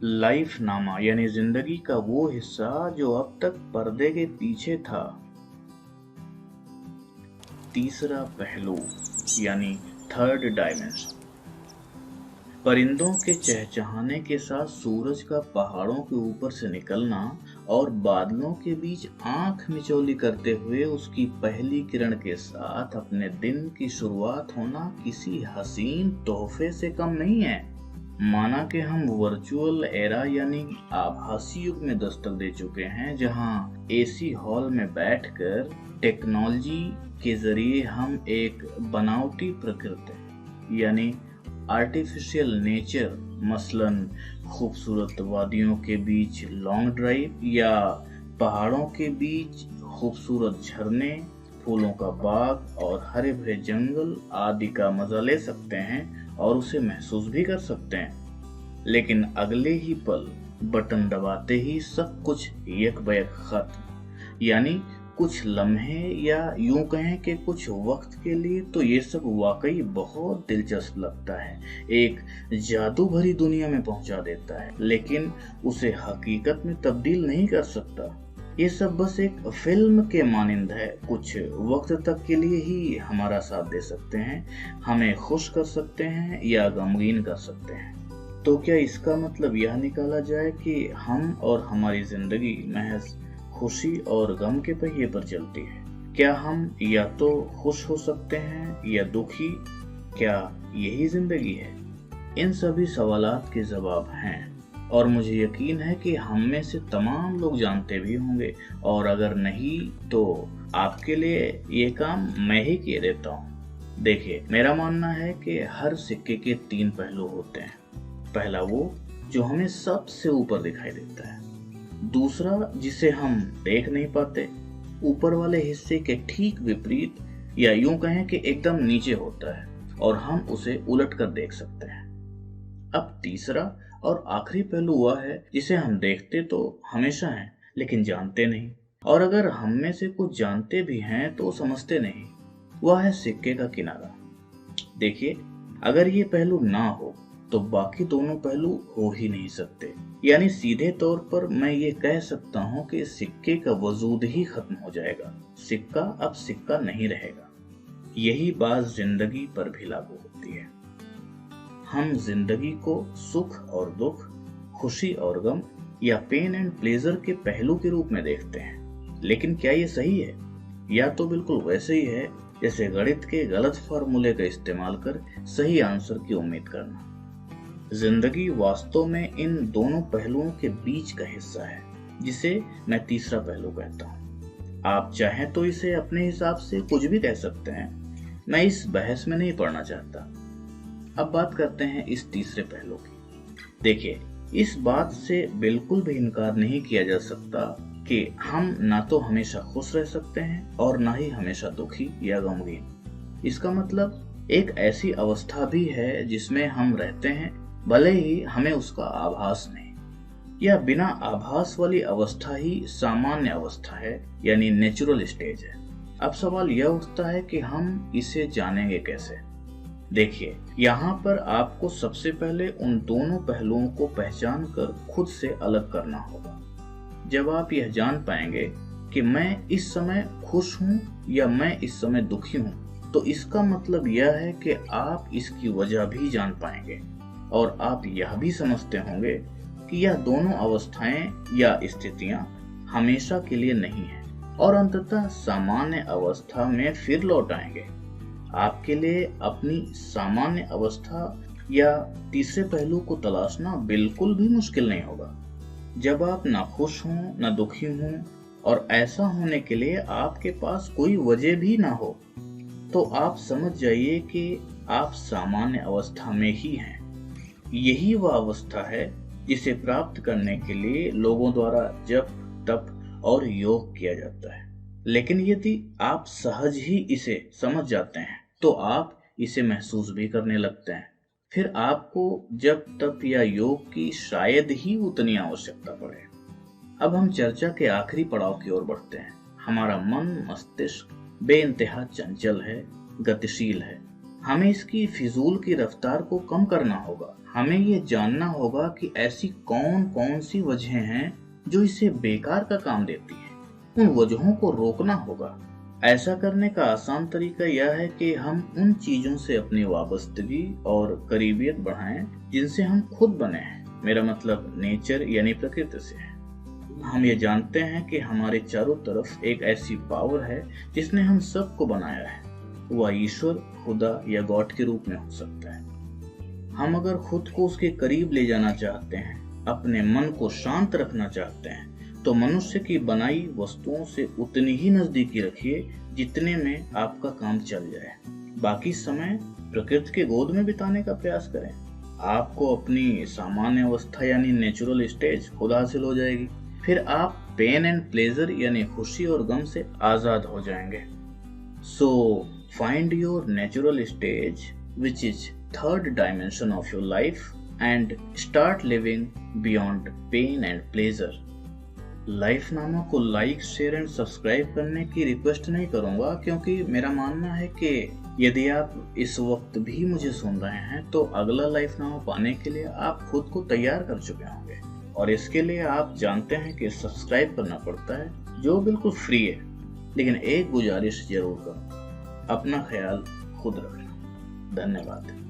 Life नामा यानी जिंदगी का वो हिस्सा जो अब तक पर्दे के पीछे था। तीसरा पहलू यानी थर्ड डायमेंशन। परिंदों के चहचहाने के साथ सूरज का पहाड़ों के ऊपर से निकलना और बादलों के बीच आंख मिचौली करते हुए उसकी पहली किरण के साथ अपने दिन की शुरुआत होना किसी हसीन तोहफे से कम नहीं है। माना कि हम वर्चुअल एरा यानी आभासी युग में दस्तक दे चुके हैं, जहां एसी हॉल में बैठकर टेक्नोलॉजी के जरिए हम एक बनावटी प्रकृति यानी आर्टिफिशियल नेचर, मसलन खूबसूरत वादियों के बीच लॉन्ग ड्राइव या पहाड़ों के बीच खूबसूरत झरने, फूलों का बाग और हरे भरे जंगल आदि का मजा ले सकते हैं और उसे महसूस भी कर सकते हैं। लेकिन अगले ही पल बटन दबाते ही सब कुछ यकबयक खत्म। यानी कुछ लम्हे या यूं कहें कि कुछ वक्त के लिए तो ये सब वाकई बहुत दिलचस्प लगता है, एक जादू भरी दुनिया में पहुंचा देता है, लेकिन उसे हकीकत में तब्दील नहीं कर सकता। ये सब बस एक फिल्म के मानिंद है, कुछ वक्त तक के लिए ही हमारा साथ दे सकते हैं, हमें खुश कर सकते हैं या गमगीन कर सकते हैं। तो क्या इसका मतलब यह निकाला जाए कि हम और हमारी जिंदगी महज खुशी और गम के पहिए पर चलती है? क्या हम या तो खुश हो सकते हैं या दुखी? क्या यही जिंदगी है? इन सभी सवालात के जवाब हैं और मुझे यकीन है कि हम में से तमाम लोग जानते भी होंगे, और अगर नहीं तो आपके लिए ये काम मैं ही किए देता हूँ। देखिए, मेरा मानना है कि हर सिक्के के 3 पहलू होते हैं। पहला वो जो हमें सबसे ऊपर दिखाई देता है, दूसरा जिसे हम देख नहीं पाते, ऊपर वाले हिस्से के ठीक विपरीत या यूं कहें कि एकदम नीचे होता है और हम उसे उलट कर देख सकते हैं। अब तीसरा और आखिरी पहलू वह है जिसे हम देखते तो हमेशा हैं लेकिन जानते नहीं, और अगर हम में से कुछ जानते भी हैं तो समझते नहीं। वह है सिक्के का किनारा। देखिए, अगर ये पहलू ना हो तो बाकी दोनों पहलू हो ही नहीं सकते। यानी सीधे तौर पर मैं ये कह सकता हूँ कि सिक्के का वजूद ही खत्म हो जाएगा, सिक्का अब सिक्का नहीं रहेगा। यही बात जिंदगी पर भी लागू होती है। हम जिंदगी को सुख और दुख, खुशी और गम या पेन एंड प्लेजर के पहलू के रूप में देखते हैं, लेकिन क्या ये सही है? या तो बिल्कुल वैसे ही है जैसे गणित के गलत फार्मूले का इस्तेमाल कर सही आंसर की उम्मीद करना। जिंदगी वास्तव में इन दोनों पहलुओं के बीच का हिस्सा है, जिसे मैं तीसरा पहलू कहता हूँ। आप चाहें तो इसे अपने हिसाब से कुछ भी कह सकते हैं, मैं इस बहस में नहीं पड़ना चाहता। अब बात करते हैं इस तीसरे पहलू की। देखिए, इस बात से बिल्कुल भी इनकार नहीं किया जा सकता कि हम ना तो हमेशा खुश रह सकते हैं और ना ही हमेशा दुखी या गमगीन। इसका मतलब एक ऐसी अवस्था भी है जिसमें हम रहते हैं, भले ही हमें उसका आभास नहीं, या बिना आभास वाली अवस्था ही सामान्य अवस्था है यानी नेचुरल स्टेज है। अब सवाल यह उठता है कि हम इसे जानेंगे कैसे? देखिए, यहाँ पर आपको सबसे पहले उन दोनों पहलुओं को पहचान कर खुद से अलग करना होगा। जब आप यह जान पाएंगे कि मैं इस समय खुश हूँ या मैं इस समय दुखी हूँ, तो इसका मतलब यह है कि आप इसकी वजह भी जान पाएंगे और आप यह भी समझते होंगे कि यह दोनों अवस्थाएं या स्थितियां हमेशा के लिए नहीं है और अंततः सामान्य अवस्था में फिर लौट आएंगे। आपके लिए अपनी सामान्य अवस्था या तीसरे पहलू को तलाशना बिल्कुल भी मुश्किल नहीं होगा। जब आप ना खुश हों ना दुखी हों और ऐसा होने के लिए आपके पास कोई वजह भी ना हो, तो आप समझ जाइए कि आप सामान्य अवस्था में ही हैं। यही वह अवस्था है जिसे प्राप्त करने के लिए लोगों द्वारा जप, तप और योग किया जाता है। लेकिन यदि आप सहज ही इसे समझ जाते हैं तो आप इसे महसूस भी करने लगते हैं। फिर आपको जप, तप या योग की शायद ही उतनी आवश्यकता पड़े। अब हम चर्चा के आखिरी पड़ाव की ओर बढ़ते हैं। हमारा मन, मस्तिष्क बेइंतहा चंचल है, गतिशील है। हमें इसकी फिजूल की रफ्तार को कम करना होगा। हमें ये जानना होगा कि ऐसी कौन कौन सी वजहें हैं जो इसे बेकार का काम देती हैं। उन वजहों को रोकना होगा। ऐसा करने का आसान तरीका यह है कि हम उन चीजों से अपनी वाबस्तगी और करीबियत बढ़ाएं जिनसे हम खुद बने हैं। मेरा मतलब नेचर यानी प्रकृति से है। हम ये जानते हैं कि हमारे चारों तरफ एक ऐसी पावर है जिसने हम सबको बनाया है। वह ईश्वर, खुदा या गॉड के रूप में हो सकता है। हम अगर खुद को उसके करीब ले जाना चाहते हैं, अपने मन को शांत रखना चाहते हैं, तो मनुष्य की बनाई वस्तुओं से उतनी ही नजदीकी रखिए जितने में आपका काम चल जाए। बाकी समय प्रकृति के गोद में बिताने का प्रयास करें। आपको अपनी सामान्य अवस्था यानी नेचुरल स्टेज खुद हासिल हो जाएगी। फिर आप पेन एंड प्लेजर यानी खुशी और गम से आजाद हो जाएंगे। So find your natural stage which is third dimension of your life and start living beyond pain and pleasure. लाइफनामा को लाइक, शेयर एंड सब्सक्राइब करने की रिक्वेस्ट नहीं करूंगा, क्योंकि मेरा मानना है कि यदि आप इस वक्त भी मुझे सुन रहे हैं तो अगला लाइफनामा पाने के लिए आप खुद को तैयार कर चुके होंगे। और इसके लिए आप जानते हैं कि सब्सक्राइब करना पड़ता है, जो बिल्कुल फ्री है। लेकिन एक गुजारिश जरूर करूं, अपना ख्याल खुद रखना। धन्यवाद।